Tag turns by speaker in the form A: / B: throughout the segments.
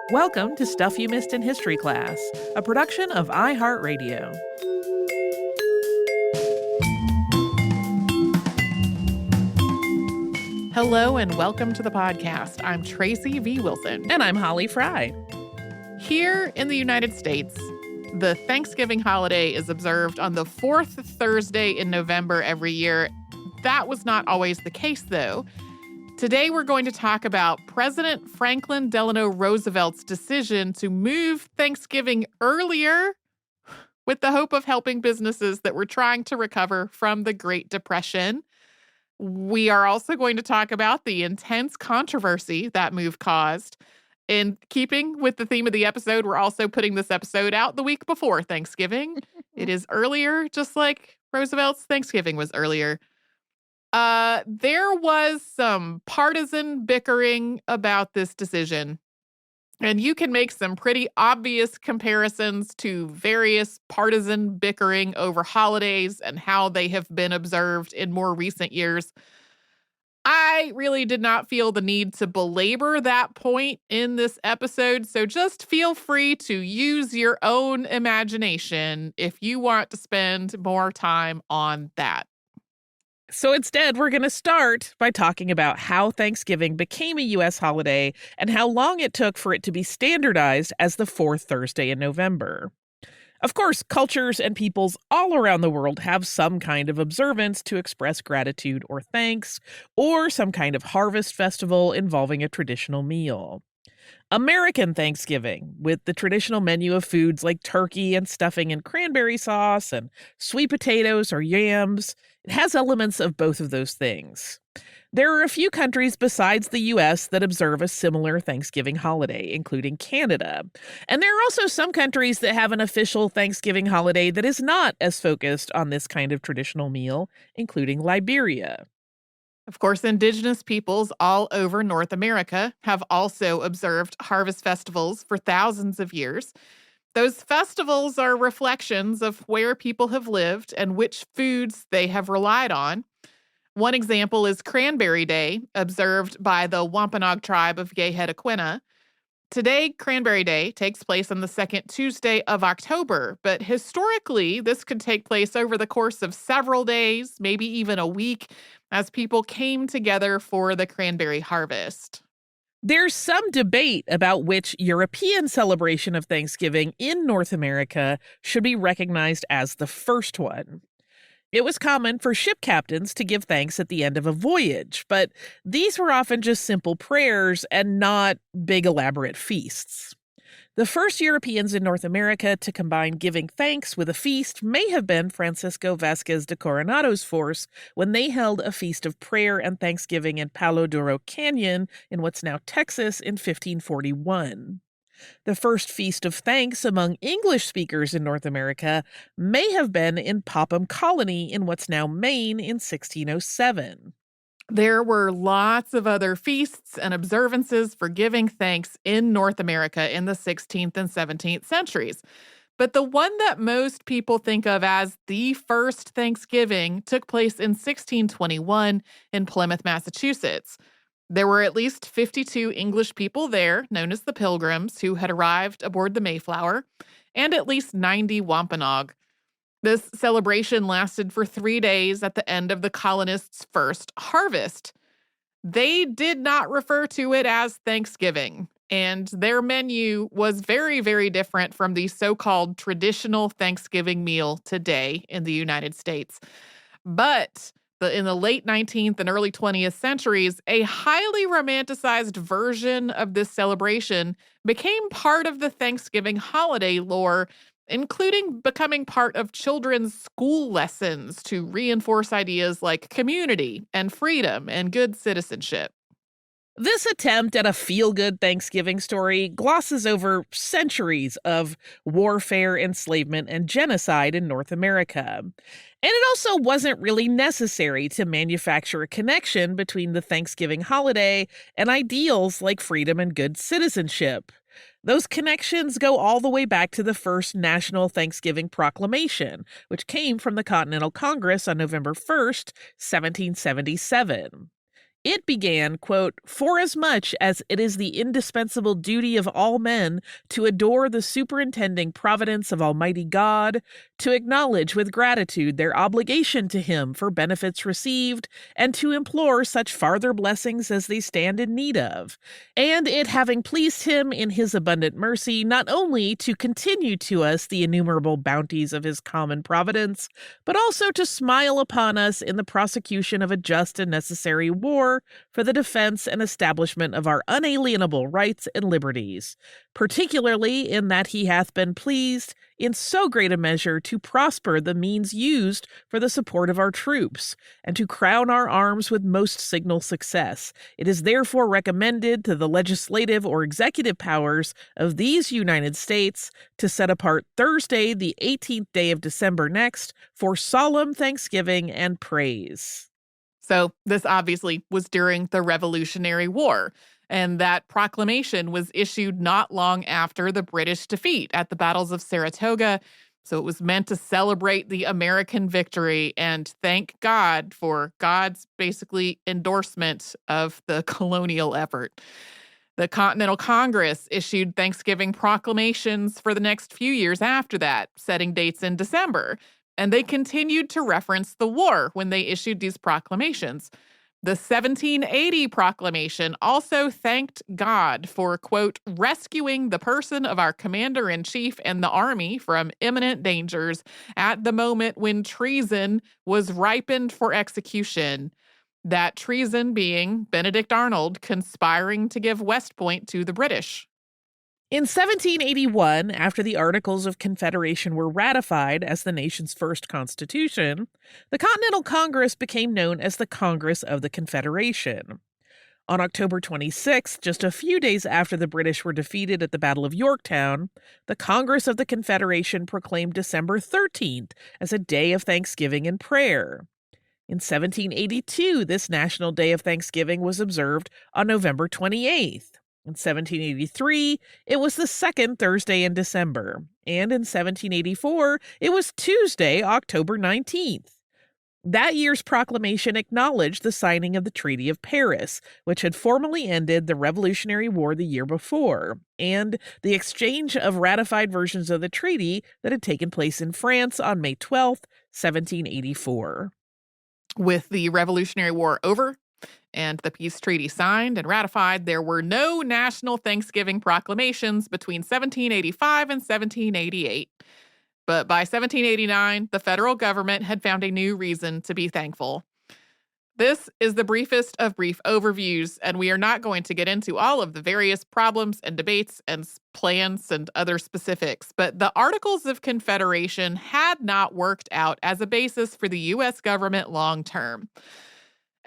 A: Welcome to Stuff You Missed in History Class, a production of iHeartRadio.
B: Hello and welcome to the podcast. I'm Tracy V. Wilson.
A: And I'm Holly Fry.
B: Here in the United States, the Thanksgiving holiday is observed on the fourth Thursday in November every year. That was not always the case, though. Today, we're going to talk about President Franklin Delano Roosevelt's decision to move Thanksgiving earlier with the hope of helping businesses that were trying to recover from the Great Depression. We are also going to talk about the intense controversy that move caused. In keeping with the theme of the episode, we're also putting this episode out the week before Thanksgiving. It is earlier, just like Roosevelt's Thanksgiving was earlier. There was some partisan bickering about this decision, and you can make some pretty obvious comparisons to various partisan bickering over holidays and how they have been observed in more recent years. I really did not feel the need to belabor that point in this episode, so just feel free to use your own imagination if you want to spend more time on that.
A: So instead, we're going to start by talking about how Thanksgiving became a U.S. holiday and how long it took for it to be standardized as the fourth Thursday in November. Of course, cultures and peoples all around the world have some kind of observance to express gratitude or thanks, or some kind of harvest festival involving a traditional meal. American Thanksgiving, with the traditional menu of foods like turkey and stuffing and cranberry sauce and sweet potatoes or yams, it has elements of both of those things. There are a few countries besides the U.S. that observe a similar Thanksgiving holiday, including Canada. And there are also some countries that have an official Thanksgiving holiday that is not as focused on this kind of traditional meal, including Liberia.
B: Of course, indigenous peoples all over North America have also observed harvest festivals for thousands of years. Those festivals are reflections of where people have lived and which foods they have relied on. One example is Cranberry Day, observed by the Wampanoag tribe of Gay-Hedequena. Today, Cranberry Day takes place on the second Tuesday of October, but historically, this could take place over the course of several days, maybe even a week, as people came together for the cranberry harvest.
A: There's some debate about which European celebration of Thanksgiving in North America should be recognized as the first one. It was common for ship captains to give thanks at the end of a voyage, but these were often just simple prayers and not big elaborate feasts. The first Europeans in North America to combine giving thanks with a feast may have been Francisco Vázquez de Coronado's force when they held a feast of prayer and thanksgiving in Palo Duro Canyon in what's now Texas in 1541. The first feast of thanks among English speakers in North America may have been in Popham Colony in what's now Maine in 1607.
B: There were lots of other feasts and observances for giving thanks in North America in the 16th and 17th centuries. But the one that most people think of as the first Thanksgiving took place in 1621 in Plymouth, Massachusetts. There were at least 52 English people there, known as the Pilgrims, who had arrived aboard the Mayflower, and at least 90 Wampanoag. This celebration lasted for 3 days at the end of the colonists' first harvest. They did not refer to it as Thanksgiving, and their menu was very, very different from the so-called traditional Thanksgiving meal today in the United States. But in the late 19th and early 20th centuries, a highly romanticized version of this celebration became part of the Thanksgiving holiday lore, including becoming part of children's school lessons to reinforce ideas like community and freedom and good citizenship.
A: This attempt at a feel-good Thanksgiving story glosses over centuries of warfare, enslavement, and genocide in North America. And it also wasn't really necessary to manufacture a connection between the Thanksgiving holiday and ideals like freedom and good citizenship. Those connections go all the way back to the first National Thanksgiving Proclamation, which came from the Continental Congress on November 1st, 1777. It began, quote, "Forasmuch as it is the indispensable duty of all men to adore the superintending providence of Almighty God, to acknowledge with gratitude their obligation to Him for benefits received, and to implore such farther blessings as they stand in need of. And it having pleased Him in His abundant mercy, not only to continue to us the innumerable bounties of His common providence, but also to smile upon us in the prosecution of a just and necessary war for the defense and establishment of our unalienable rights and liberties, particularly in that He hath been pleased in so great a measure to prosper the means used for the support of our troops, and to crown our arms with most signal success. It is therefore recommended to the legislative or executive powers of these United States to set apart Thursday, the 18th day of December next, for solemn thanksgiving and praise."
B: So this obviously was during the Revolutionary War, and that proclamation was issued not long after the British defeat at the battles of Saratoga. So it was meant to celebrate the American victory and thank God for God's basically endorsement of the colonial effort. The Continental Congress issued Thanksgiving proclamations for the next few years after that, setting dates in December. And they continued to reference the war when they issued these proclamations. The 1780 proclamation also thanked God for, quote, "rescuing the person of our commander-in-chief and the army from imminent dangers at the moment when treason was ripened for execution." That treason being Benedict Arnold conspiring to give West Point to the British.
A: In 1781, after the Articles of Confederation were ratified as the nation's first constitution, the Continental Congress became known as the Congress of the Confederation. On October 26th, just a few days after the British were defeated at the Battle of Yorktown, the Congress of the Confederation proclaimed December 13th as a day of thanksgiving and prayer. In 1782, this National Day of Thanksgiving was observed on November 28th. In 1783, it was the second Thursday in December. And in 1784, it was Tuesday, October 19th. That year's proclamation acknowledged the signing of the Treaty of Paris, which had formally ended the Revolutionary War the year before, and the exchange of ratified versions of the treaty that had taken place in France on May 12th, 1784.
B: With the Revolutionary War over and the peace treaty signed and ratified, there were no national Thanksgiving proclamations between 1785 and 1788. But by 1789, the federal government had found a new reason to be thankful. This is the briefest of brief overviews, and we are not going to get into all of the various problems and debates and plans and other specifics, but the Articles of Confederation had not worked out as a basis for the U.S. government long term.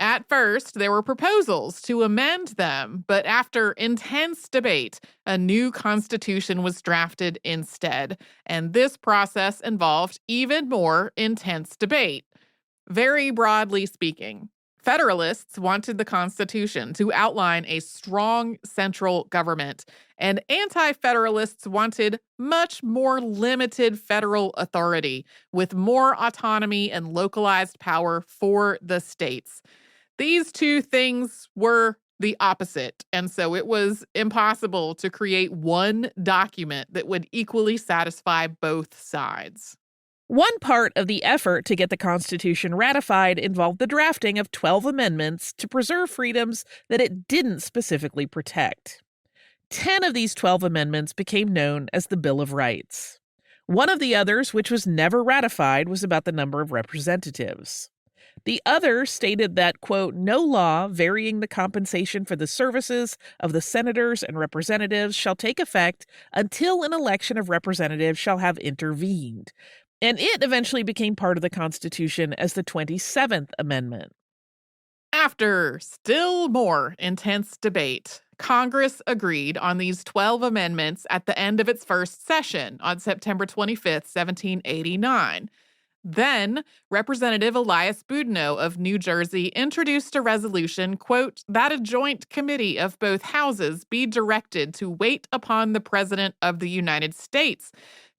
B: At first, there were proposals to amend them, but after intense debate, a new constitution was drafted instead, and this process involved even more intense debate. Very broadly speaking, Federalists wanted the Constitution to outline a strong central government, and Anti-Federalists wanted much more limited federal authority with more autonomy and localized power for the states. These two things were the opposite, and so it was impossible to create one document that would equally satisfy both sides.
A: One part of the effort to get the Constitution ratified involved the drafting of 12 amendments to preserve freedoms that it didn't specifically protect. 10 of these 12 amendments became known as the Bill of Rights. One of the others, which was never ratified, was about the number of representatives. The other stated that, quote, "no law varying the compensation for the services of the senators and representatives shall take effect until an election of representatives shall have intervened." And it eventually became part of the Constitution as the 27th Amendment.
B: After still more intense debate, Congress agreed on these 12 amendments at the end of its first session on September 25th, 1789. Then, Representative Elias Boudinot of New Jersey introduced a resolution, quote, "that a joint committee of both houses be directed to wait upon the President of the United States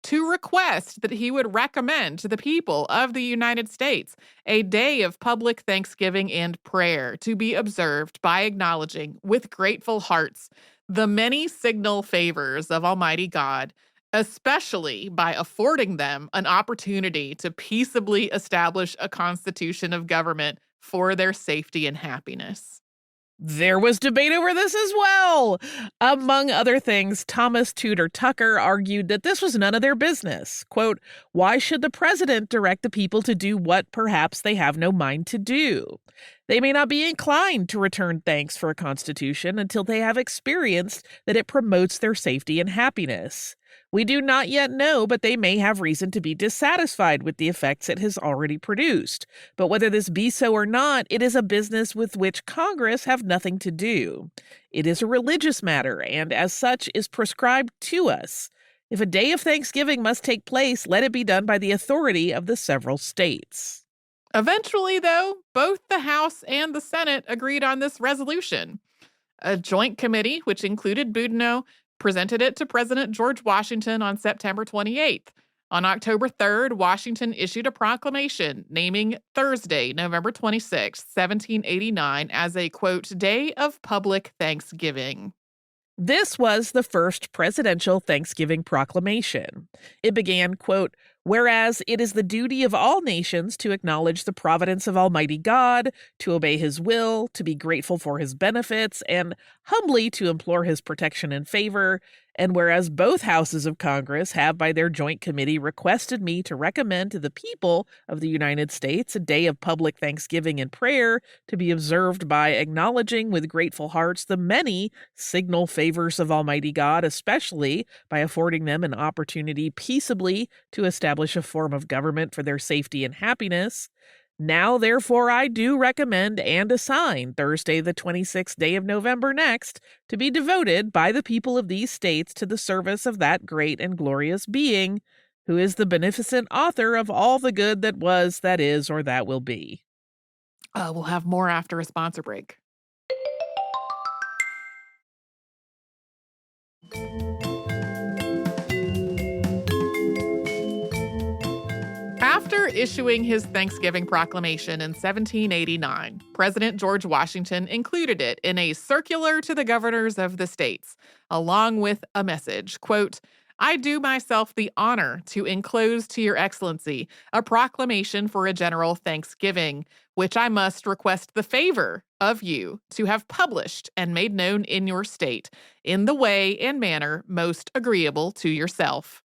B: to request that he would recommend to the people of the United States a day of public thanksgiving and prayer to be observed by acknowledging with grateful hearts the many signal favors of Almighty God, especially by affording them an opportunity to peaceably establish a constitution of government for their safety and happiness.
A: There was debate over this as well. Among other things, Thomas Tudor Tucker argued that this was none of their business. Quote, why should the president direct the people to do what perhaps they have no mind to do? They may not be inclined to return thanks for a constitution until they have experienced that it promotes their safety and happiness. We do not yet know, but they may have reason to be dissatisfied with the effects it has already produced. But whether this be so or not, it is a business with which Congress have nothing to do. It is a religious matter, and as such is prescribed to us. If a day of Thanksgiving must take place, let it be done by the authority of the several states.
B: Eventually, though, both the House and the Senate agreed on this resolution. A joint committee, which included Boudinot, presented it to President George Washington on September 28th. On October 3rd, Washington issued a proclamation naming Thursday, November 26, 1789, as a, quote, day of public thanksgiving.
A: This was the first presidential Thanksgiving proclamation. It began, quote, whereas it is the duty of all nations to acknowledge the providence of Almighty God, to obey his will, to be grateful for his benefits, and humbly to implore his protection and favor, and whereas both houses of Congress have by their joint committee requested me to recommend to the people of the United States a day of public thanksgiving and prayer to be observed by acknowledging with grateful hearts the many signal favors of Almighty God, especially by affording them an opportunity peaceably to establish a form of government for their safety and happiness. Now, therefore, I do recommend and assign Thursday, the 26th day of November next, to be devoted by the people of these states to the service of that great and glorious being, who is the beneficent author of all the good that was, that is, or that will be.
B: We'll have more after a sponsor break. After issuing his Thanksgiving proclamation in 1789, President George Washington included it in a circular to the governors of the states, along with a message, quote, I do myself the honor to enclose to your excellency a proclamation for a general thanksgiving, which I must request the favor of you to have published and made known in your state in the way and manner most agreeable to yourself.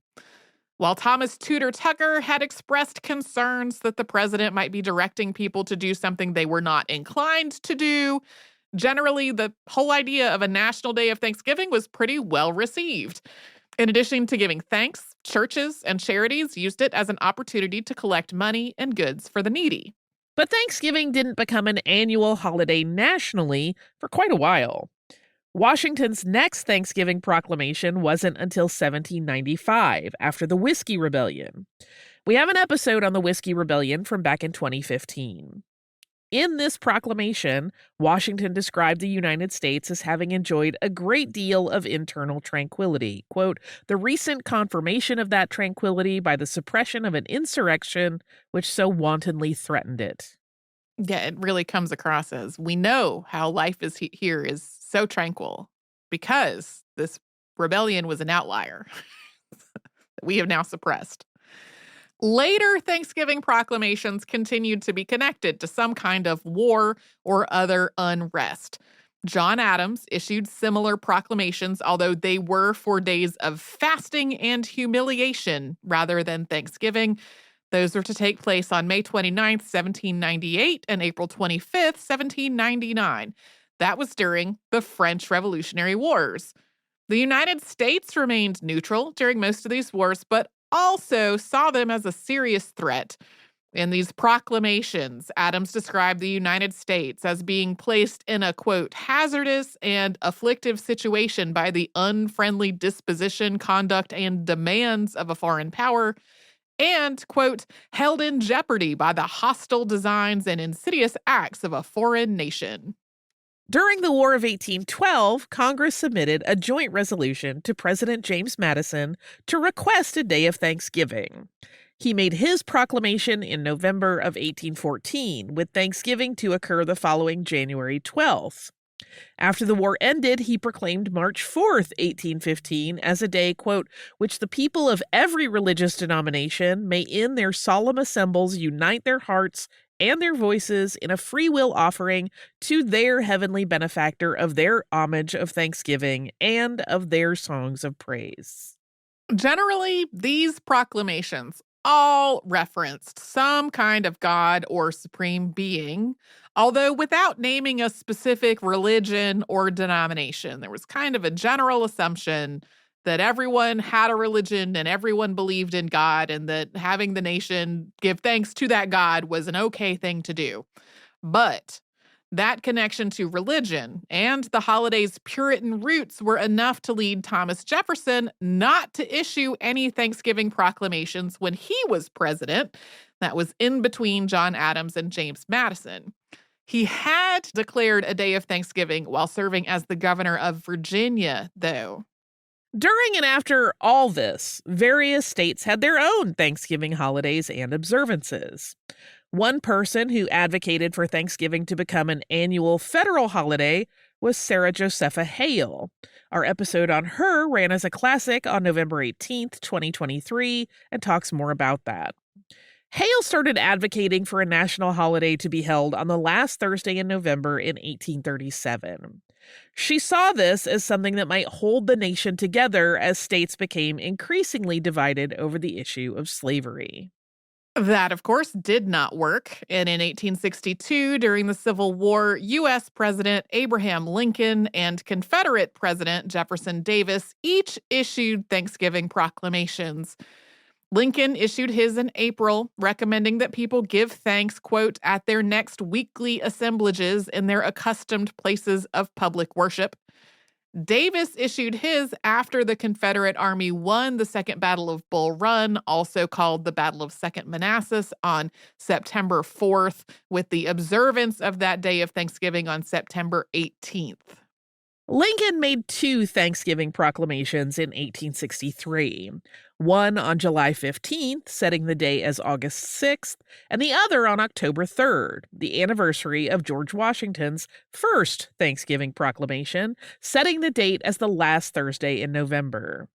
B: While Thomas Tudor Tucker had expressed concerns that the president might be directing people to do something they were not inclined to do, generally the whole idea of a national day of Thanksgiving was pretty well received. In addition to giving thanks, churches and charities used it as an opportunity to collect money and goods for the needy.
A: But Thanksgiving didn't become an annual holiday nationally for quite a while. Washington's next Thanksgiving proclamation wasn't until 1795, after the Whiskey Rebellion. We have an episode on the Whiskey Rebellion from back in 2015. In this proclamation, Washington described the United States as having enjoyed a great deal of internal tranquility. Quote, the recent confirmation of that tranquility by the suppression of an insurrection which so wantonly threatened it.
B: Yeah, it really comes across as we know how life is here is so tranquil because this rebellion was an outlier that we have now suppressed. Later Thanksgiving proclamations continued to be connected to some kind of war or other unrest. John Adams issued similar proclamations, although they were for days of fasting and humiliation rather than Thanksgiving. Those were to take place on May 29th, 1798 and April 25th, 1799. That was during the French Revolutionary Wars. The United States remained neutral during most of these wars, but also saw them as a serious threat. In these proclamations, Adams described the United States as being placed in a, quote, hazardous and afflictive situation by the unfriendly disposition, conduct, and demands of a foreign power, and, quote, held in jeopardy by the hostile designs and insidious acts of a foreign nation.
A: During the War of 1812, Congress submitted a joint resolution to President James Madison to request a day of Thanksgiving. He made his proclamation in November of 1814, with Thanksgiving to occur the following January 12th. After the war ended, he proclaimed March 4th, 1815, as a day, quote, which the people of every religious denomination may in their solemn assembles unite their hearts and their voices in a free will offering to their heavenly benefactor of their homage of thanksgiving and of their songs of praise.
B: Generally, these proclamations all referenced some kind of God or supreme being, although without naming a specific religion or denomination. There was kind of a general assumption that everyone had a religion and everyone believed in God, and that having the nation give thanks to that God was an okay thing to do. But that connection to religion and the holiday's Puritan roots were enough to lead Thomas Jefferson not to issue any Thanksgiving proclamations when he was president. That was in between John Adams and James Madison. He had declared a day of Thanksgiving while serving as the governor of Virginia, though.
A: During and after all this, various states had their own Thanksgiving holidays and observances. One person who advocated for Thanksgiving to become an annual federal holiday was Sarah Josepha Hale. Our episode on her ran as a classic on November 18th, 2023, and talks more about that. Hale started advocating for a national holiday to be held on the last Thursday in November in 1837. She saw this as something that might hold the nation together as states became increasingly divided over the issue of slavery.
B: That, of course, did not work. And in 1862, during the Civil War, U.S. President Abraham Lincoln and Confederate President Jefferson Davis each issued Thanksgiving proclamations. Lincoln issued his in April, recommending that people give thanks, quote, at their next weekly assemblages in their accustomed places of public worship. Davis issued his after the Confederate Army won the Second Battle of Bull Run, also called the Battle of Second Manassas, on September 4th, with the observance of that day of Thanksgiving on September 18th.
A: Lincoln made two Thanksgiving proclamations in 1863, one on July 15th, setting the day as August 6th, and the other on October 3rd, the anniversary of George Washington's first Thanksgiving proclamation, setting the date as the last Thursday in November.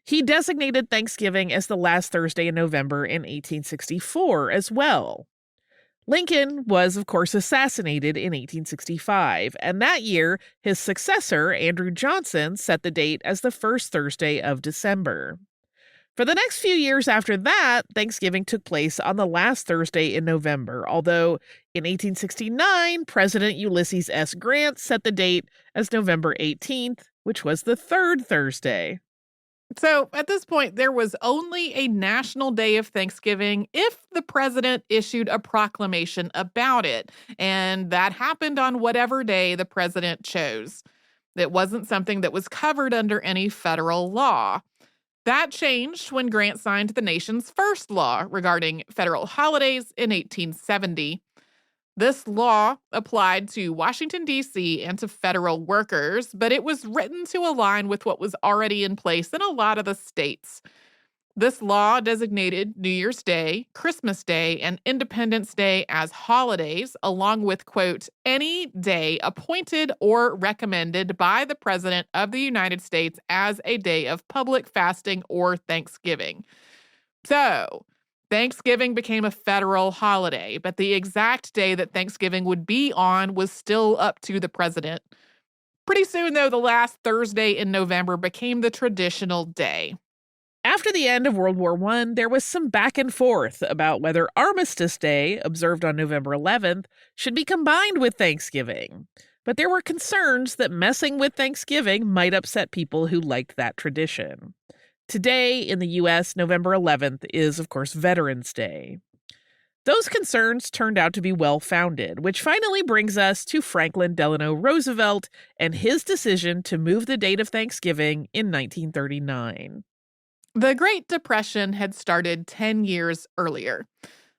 A: He designated Thanksgiving as the last Thursday in November in 1864 as well. Lincoln was, of course, assassinated in 1865, and that year, his successor, Andrew Johnson, set the date as the first Thursday of December. For the next few years after that, Thanksgiving took place on the last Thursday in November, although in 1869, President Ulysses S. Grant set the date as November 18th, which was the third Thursday.
B: So at this point, there was only a national day of Thanksgiving if the president issued a proclamation about it, and that happened on whatever day the president chose. It wasn't something that was covered under any federal law. That changed when Grant signed the nation's first law regarding federal holidays in 1870. This law applied to Washington, D.C. and to federal workers, but it was written to align with what was already in place in a lot of the states. This law designated New Year's Day, Christmas Day, and Independence Day as holidays, along with, quote, any day appointed or recommended by the President of the United States as a day of public fasting or Thanksgiving. So, Thanksgiving became a federal holiday, but the exact day that Thanksgiving would be on was still up to the president. Pretty soon, though, the last Thursday in November became the traditional day.
A: After the end of World War I, there was some back and forth about whether Armistice Day, observed on November 11th, should be combined with Thanksgiving. But there were concerns that messing with Thanksgiving might upset people who liked that tradition. Today, in the U.S., November 11th is, of course, Veterans Day. Those concerns turned out to be well-founded, which finally brings us to Franklin Delano Roosevelt and his decision to move the date of Thanksgiving in 1939.
B: The Great Depression had started 10 years earlier.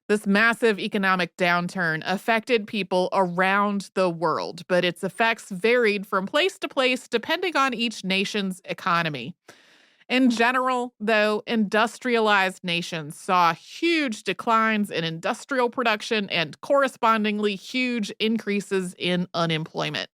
B: This massive economic downturn affected people around the world, but its effects varied from place to place depending on each nation's economy. In general, though, industrialized nations saw huge declines in industrial production and correspondingly huge increases in unemployment.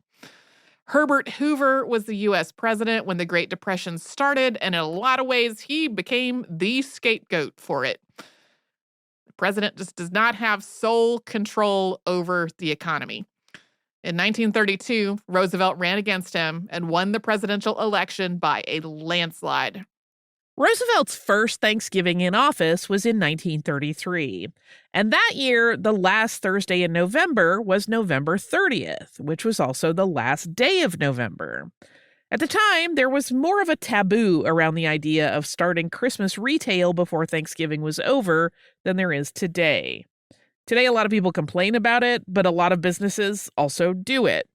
B: Herbert Hoover was the U.S. president when the Great Depression started, and in a lot of ways, he became the scapegoat for it. The president just does not have sole control over the economy. In 1932, Roosevelt ran against him and won the presidential election by a landslide.
A: Roosevelt's first Thanksgiving in office was in 1933. And that year, the last Thursday in November was November 30th, which was also the last day of November. At the time, there was more of a taboo around the idea of starting Christmas retail before Thanksgiving was over than there is today. Today, a lot of people complain about it, but a lot of businesses also do it.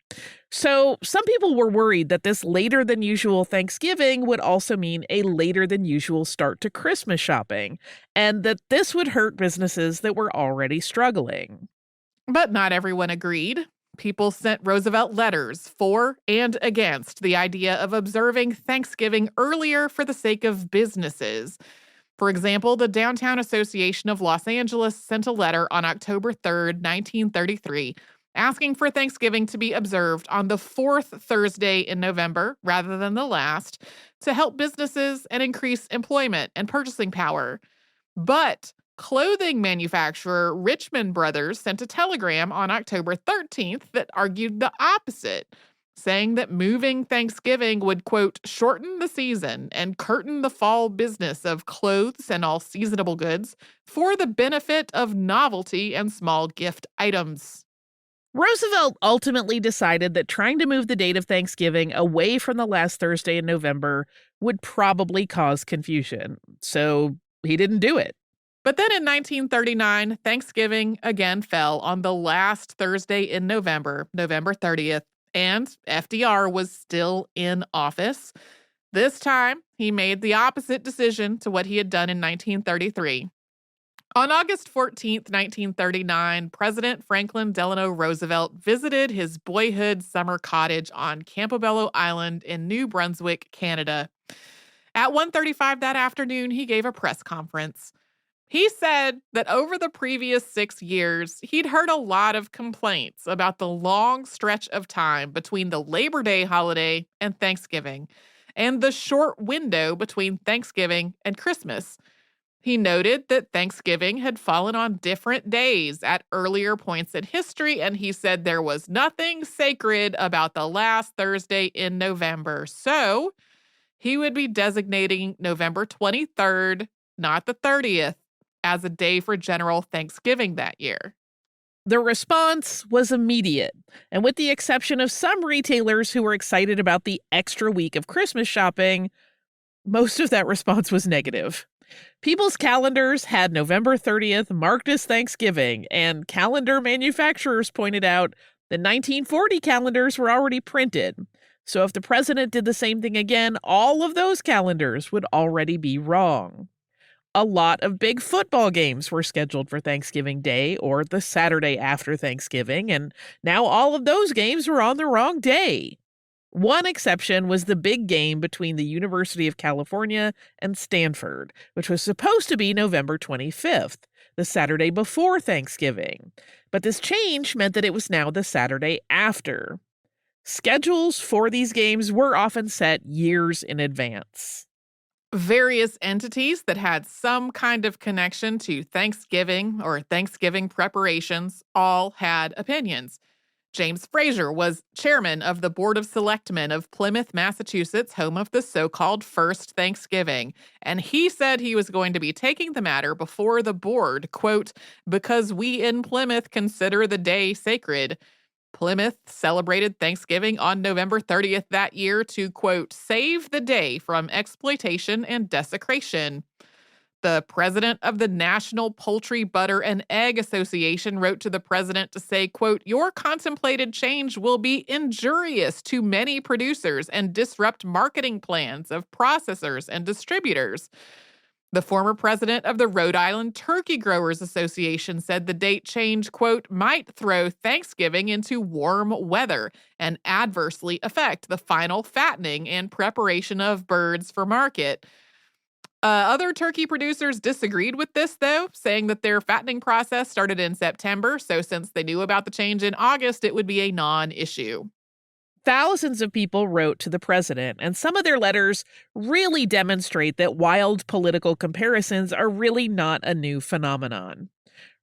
A: So some people were worried that this later than usual Thanksgiving would also mean a later than usual start to Christmas shopping, and that this would hurt businesses that were already struggling.
B: But not everyone agreed. People sent Roosevelt letters for and against the idea of observing Thanksgiving earlier for the sake of businesses. For example, the Downtown Association of Los Angeles sent a letter on October 3rd, 1933, asking for Thanksgiving to be observed on the fourth Thursday in November rather than the last to help businesses and increase employment and purchasing power. But clothing manufacturer Richmond Brothers sent a telegram on October 13th that argued the opposite, saying that moving Thanksgiving would, quote, shorten the season and curtain the fall business of clothes and all seasonable goods for the benefit of novelty and small gift items.
A: Roosevelt ultimately decided that trying to move the date of Thanksgiving away from the last Thursday in November would probably cause confusion, so he didn't do it.
B: But then in 1939, Thanksgiving again fell on the last Thursday in November, November 30th, and FDR was still in office. This time, he made the opposite decision to what he had done in 1933. On August 14th, 1939, President Franklin Delano Roosevelt visited his boyhood summer cottage on Campobello Island in New Brunswick, Canada. At 1:35 that afternoon, he gave a press conference. He said that over the previous 6 years, he'd heard a lot of complaints about the long stretch of time between the Labor Day holiday and Thanksgiving, and the short window between Thanksgiving and Christmas. He noted that Thanksgiving had fallen on different days at earlier points in history, and he said there was nothing sacred about the last Thursday in November. So he would be designating November 23rd, not the 30th, as a day for general Thanksgiving that year.
A: The response was immediate, and with the exception of some retailers who were excited about the extra week of Christmas shopping, most of that response was negative. People's calendars had November 30th marked as Thanksgiving, and calendar manufacturers pointed out the 1940 calendars were already printed. So if the president did the same thing again, all of those calendars would already be wrong. A lot of big football games were scheduled for Thanksgiving Day or the Saturday after Thanksgiving, and now all of those games were on the wrong day. One exception was the big game between the University of California and Stanford, which was supposed to be November 25th, the Saturday before Thanksgiving. But this change meant that it was now the Saturday after. Schedules for these games were often set years in advance.
B: Various entities that had some kind of connection to Thanksgiving or Thanksgiving preparations all had opinions. James Fraser was chairman of the Board of Selectmen of Plymouth, Massachusetts, home of the so-called First Thanksgiving, and he said he was going to be taking the matter before the board, quote, because we in Plymouth consider the day sacred. Plymouth celebrated Thanksgiving on November 30th that year to, quote, save the day from exploitation and desecration. The president of the National Poultry, Butter, and Egg Association wrote to the president to say, quote, your contemplated change will be injurious to many producers and disrupt marketing plans of processors and distributors. The former president of the Rhode Island Turkey Growers Association said the date change, quote, might throw Thanksgiving into warm weather and adversely affect the final fattening and preparation of birds for market. Other turkey producers disagreed with this, though, saying that their fattening process started in September, so since they knew about the change in August, it would be a non-issue.
A: Thousands of people wrote to the president, and some of their letters really demonstrate that wild political comparisons are really not a new phenomenon.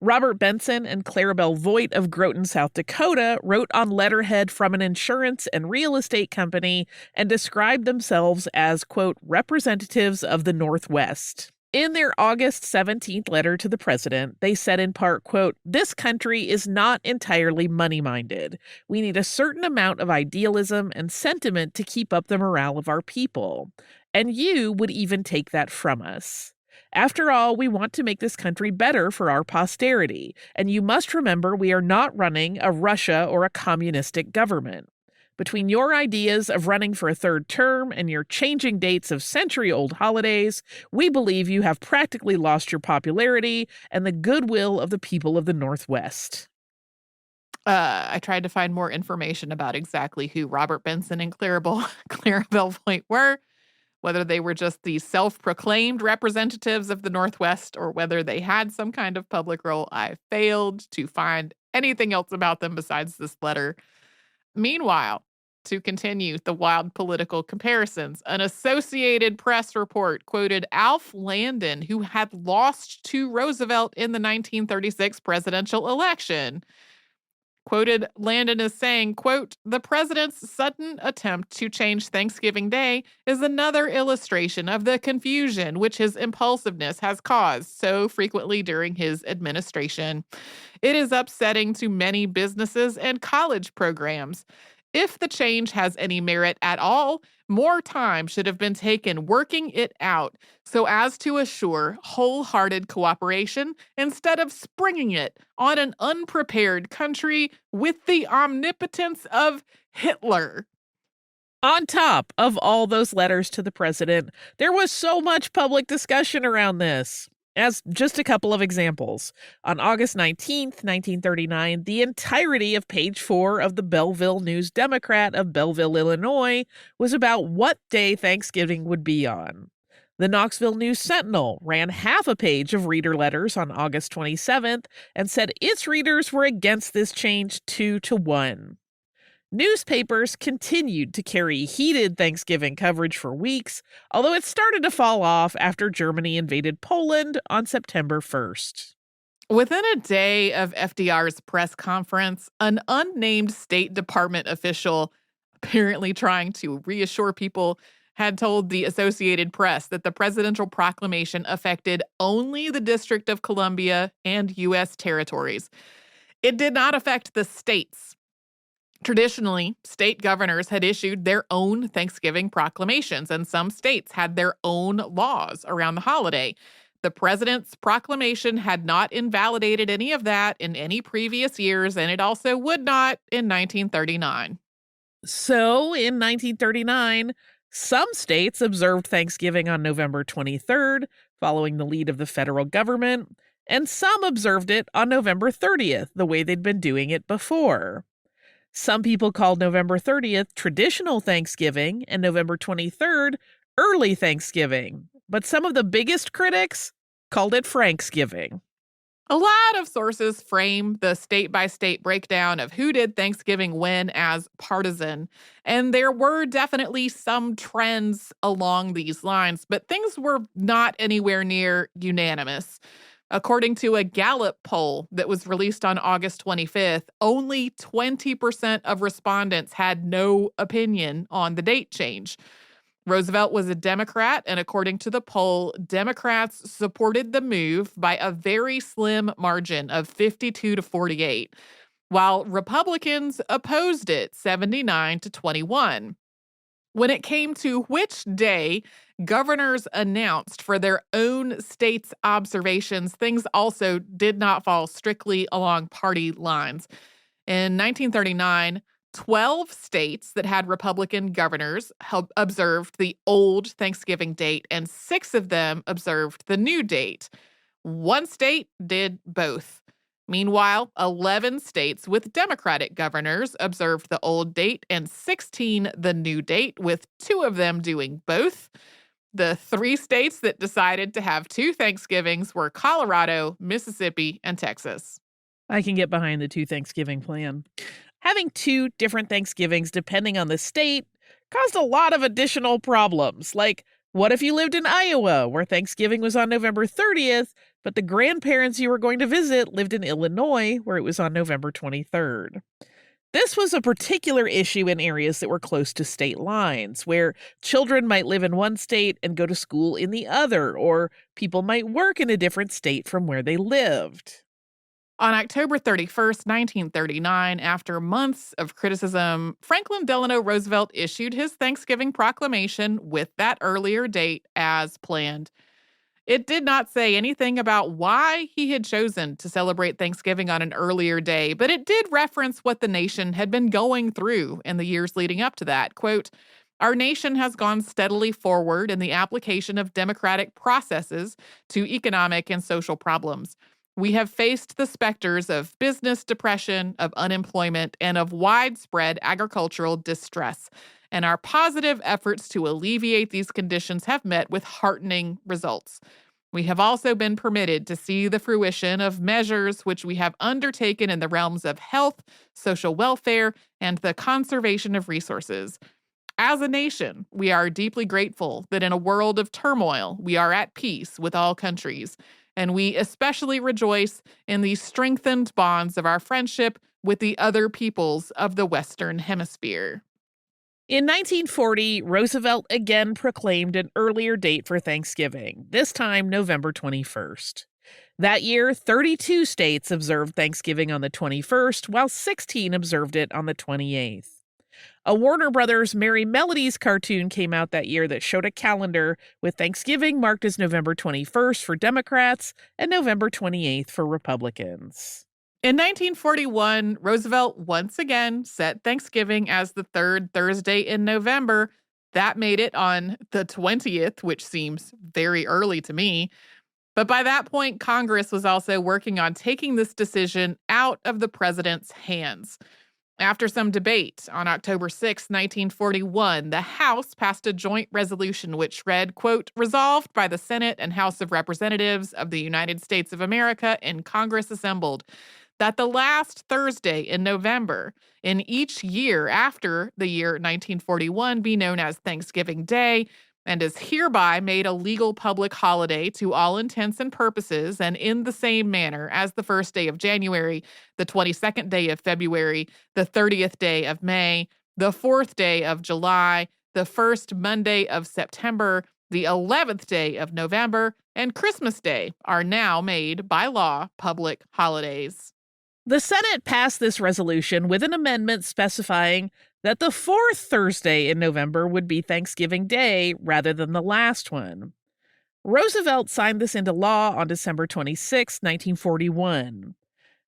A: Robert Benson and Clarabelle Voigt of Groton, South Dakota, wrote on letterhead from an insurance and real estate company and described themselves as, quote, representatives of the Northwest. In their August 17th letter to the president, they said in part, quote, this country is not entirely money-minded. We need a certain amount of idealism and sentiment to keep up the morale of our people. And you would even take that from us. After all, we want to make this country better for our posterity, and you must remember we are not running a Russia or a communistic government. Between your ideas of running for a third term and your changing dates of century-old holidays, we believe you have practically lost your popularity and the goodwill of the people of the Northwest.
B: I tried to find more information about exactly who Robert Benson and Clarabelle Voigt were, whether they were just the self-proclaimed representatives of the Northwest or whether they had some kind of public role. I failed to find anything else about them besides this letter. Meanwhile, to continue the wild political comparisons, an Associated Press report quoted Alf Landon, who had lost to Roosevelt in the 1936 presidential election. Quoted Landon as saying, quote, the president's sudden attempt to change Thanksgiving Day is another illustration of the confusion which his impulsiveness has caused so frequently during his administration. It is upsetting to many businesses and college programs. If the change has any merit at all, more time should have been taken working it out so as to assure wholehearted cooperation instead of springing it on an unprepared country with the omnipotence of Hitler.
A: On top of all those letters to the president, there was so much public discussion around this. As just a couple of examples, on August 19th, 1939, the entirety of page 4 of the Belleville News-Democrat of Belleville, Illinois, was about what day Thanksgiving would be on. The Knoxville News-Sentinel ran half a page of reader letters on August 27th and said its readers were against this change 2-1. Newspapers continued to carry heated Thanksgiving coverage for weeks, although it started to fall off after Germany invaded Poland on September 1st.
B: Within a day of FDR's press conference, an unnamed State Department official, apparently trying to reassure people, had told the Associated Press that the presidential proclamation affected only the District of Columbia and U.S. territories. It did not affect the states. Traditionally, state governors had issued their own Thanksgiving proclamations, and some states had their own laws around the holiday. The president's proclamation had not invalidated any of that in any previous years, and it also would not in 1939.
A: So, in 1939, some states observed Thanksgiving on November 23rd, following the lead of the federal government, and some observed it on November 30th, the way they'd been doing it before. Some people called November 30th traditional Thanksgiving and November 23rd early Thanksgiving, but some of the biggest critics called it Franksgiving.
B: A lot of sources frame the state-by-state breakdown of who did Thanksgiving when as partisan, and there were definitely some trends along these lines, but things were not anywhere near unanimous. According to a Gallup poll that was released on August 25th, only 20% of respondents had no opinion on the date change. Roosevelt was a Democrat, and according to the poll, Democrats supported the move by a very slim margin of 52-48, while Republicans opposed it 79-21. When it came to which day governors announced for their own state's observations, things also did not fall strictly along party lines. In 1939, 12 states that had Republican governors observed the old Thanksgiving date, and 6 of them observed the new date. 1 state did both. Meanwhile, 11 states with Democratic governors observed the old date and 16 the new date, with 2 of them doing both. The 3 states that decided to have 2 Thanksgivings were Colorado, Mississippi, and Texas.
A: I can get behind the 2 Thanksgiving plan. Having 2 different Thanksgivings depending on the state caused a lot of additional problems. Like, what if you lived in Iowa, where Thanksgiving was on November 30th, but the grandparents you were going to visit lived in Illinois, where it was on November 23rd? This was a particular issue in areas that were close to state lines, where children might live in one state and go to school in the other, or people might work in a different state from where they lived.
B: On October 31st, 1939, after months of criticism, Franklin Delano Roosevelt issued his Thanksgiving proclamation with that earlier date as planned. It did not say anything about why he had chosen to celebrate Thanksgiving on an earlier day, but it did reference what the nation had been going through in the years leading up to that. Quote, "Our nation has gone steadily forward in the application of democratic processes to economic and social problems. We have faced the specters of business depression, of unemployment, and of widespread agricultural distress, and our positive efforts to alleviate these conditions have met with heartening results. We have also been permitted to see the fruition of measures which we have undertaken in the realms of health, social welfare, and the conservation of resources. As a nation, we are deeply grateful that in a world of turmoil, we are at peace with all countries, and we especially rejoice in the strengthened bonds of our friendship with the other peoples of the Western Hemisphere."
A: In 1940, Roosevelt again proclaimed an earlier date for Thanksgiving, this time November 21st. That year, 32 states observed Thanksgiving on the 21st, while 16 observed it on the 28th. A Warner Brothers Merry Melodies cartoon came out that year that showed a calendar with Thanksgiving marked as November 21st for Democrats and November 28th for Republicans.
B: In 1941, Roosevelt once again set Thanksgiving as the 3rd Thursday in November. That made it on the 20th, which seems very early to me. But by that point, Congress was also working on taking this decision out of the president's hands. After some debate, on October 6, 1941, the House passed a joint resolution which read, quote, "Resolved by the Senate and House of Representatives of the United States of America in Congress assembled, that the last Thursday in November in each year after the year 1941 be known as Thanksgiving Day, and is hereby made a legal public holiday to all intents and purposes, and in the same manner as the 1st day of January, the 22nd day of February, the 30th day of May, the 4th day of July, the 1st Monday of September, the 11th day of November, and Christmas Day are now made by law public holidays."
A: The Senate passed this resolution with an amendment specifying that the 4th Thursday in November would be Thanksgiving Day rather than the last one. Roosevelt signed this into law on December 26, 1941.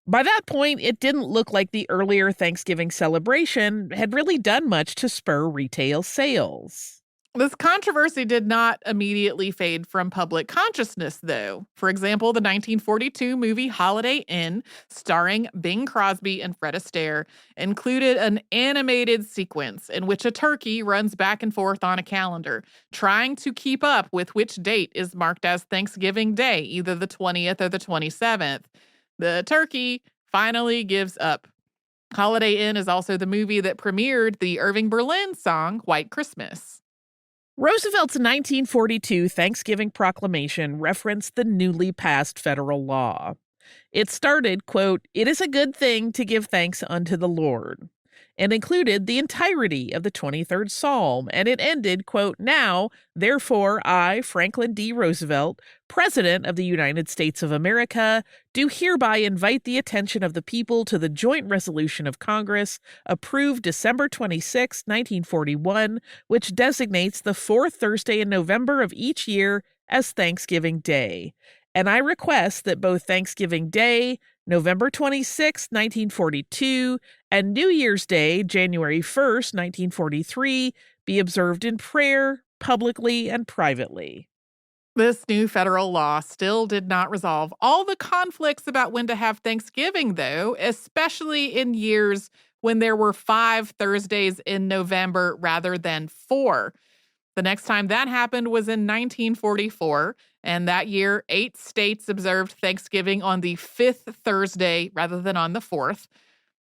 A: By that point, it didn't look like the earlier Thanksgiving celebration had really done much to spur retail sales.
B: This controversy did not immediately fade from public consciousness, though. For example, the 1942 movie Holiday Inn, starring Bing Crosby and Fred Astaire, included an animated sequence in which a turkey runs back and forth on a calendar, trying to keep up with which date is marked as Thanksgiving Day, either the 20th or the 27th. The turkey finally gives up. Holiday Inn is also the movie that premiered the Irving Berlin song White Christmas.
A: Roosevelt's 1942 Thanksgiving proclamation referenced the newly passed federal law. It started, quote, "It is a good thing to give thanks unto the Lord," and included the entirety of the 23rd Psalm, and it ended, quote, "Now, therefore, I, Franklin D. Roosevelt, President of the United States of America, do hereby invite the attention of the people to the joint resolution of Congress approved December 26, 1941, which designates the 4th Thursday in November of each year as Thanksgiving Day. And I request that both Thanksgiving Day November 26, 1942, and New Year's Day, January 1st, 1943, be observed in prayer, publicly and privately.
B: This new federal law still did not resolve all the conflicts about when to have Thanksgiving, though, especially in years when there were 5 Thursdays in November rather than 4. The next time that happened was in 1944, and that year, 8 states observed Thanksgiving on the 5th Thursday rather than on the 4th.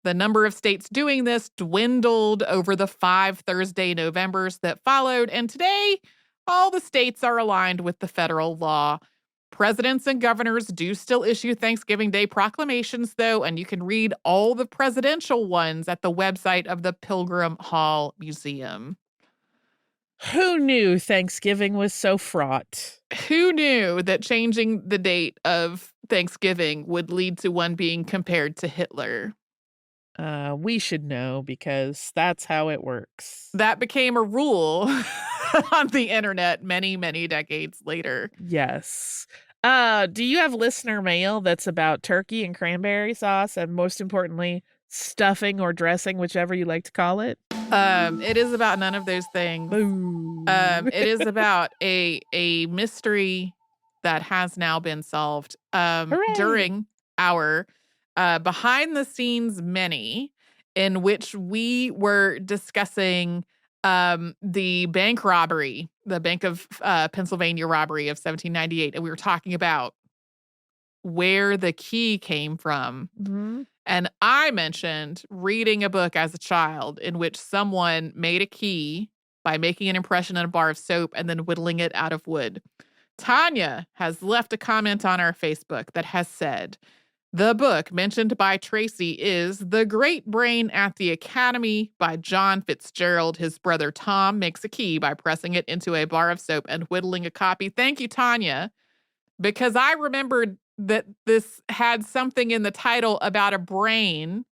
B: The number of states doing this dwindled over the 5 Thursday Novembers that followed, and today, all the states are aligned with the federal law. Presidents and governors do still issue Thanksgiving Day proclamations, though, and you can read all the presidential ones at the website of the Pilgrim Hall Museum.
A: Who knew Thanksgiving was so fraught?
B: Who knew that changing the date of Thanksgiving would lead to one being compared to Hitler?
A: We should know because that's how it works.
B: That became a rule on the internet many, many decades later.
A: Yes. Do you have listener mail that's about turkey and cranberry sauce and, most importantly, stuffing or dressing, whichever you like to call it?
B: It is about none of those things.
A: Boom.
B: It is about a mystery that has now been solved during our behind the scenes mini, in which we were discussing the bank robbery, the Bank of Pennsylvania robbery of 1798. And we were talking about where the key came from.
A: Mhm.
B: And I mentioned reading a book as a child in which someone made a key by making an impression on a bar of soap and then whittling it out of wood. Tanya has left a comment on our Facebook that has said, the book mentioned by Tracy is The Great Brain at the Academy by John Fitzgerald. His brother Tom makes a key by pressing it into a bar of soap and whittling a copy. Thank you, Tanya, because I remembered that this had something in the title about a brain,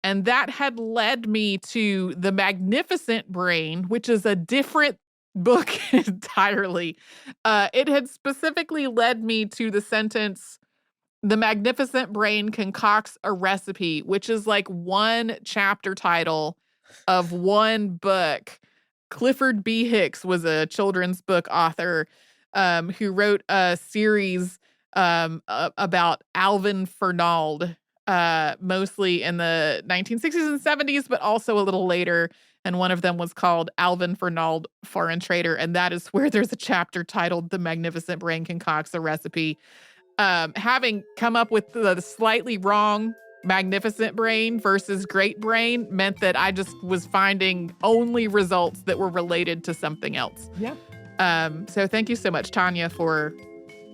B: and that had led me to The Magnificent Brain, which is a different book entirely. It had specifically led me to the sentence, The Magnificent Brain concocts a recipe, which is like one chapter title of one book. Clifford B. Hicks was a children's book author who wrote a series about Alvin Fernald, mostly in the 1960s and 70s, but also a little later. And one of them was called Alvin Fernald, Foreign Trader. And that is where there's a chapter titled The Magnificent Brain concocts a recipe. Having come up with the slightly wrong magnificent brain versus great brain meant that I just was finding only results that were related to something else.
A: Yeah.
B: So thank you so much, Tanya, for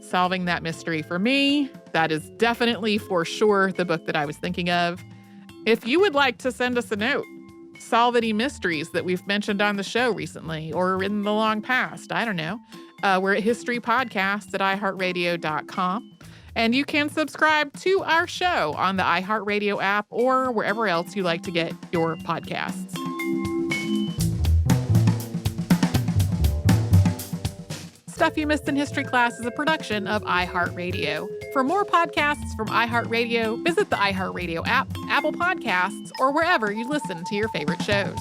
B: solving that mystery for me. That is definitely for sure the book that I was thinking of. If you would like to send us a note, solve any mysteries that we've mentioned on the show recently or in the long past, I don't know. We're at historypodcast@iheartradio.com. And you can subscribe to our show on the iHeartRadio app or wherever else you like to get your podcasts. Stuff You Missed in History Class is a production of iHeartRadio. For more podcasts from iHeartRadio, visit the iHeartRadio app, Apple Podcasts, or wherever you listen to your favorite shows.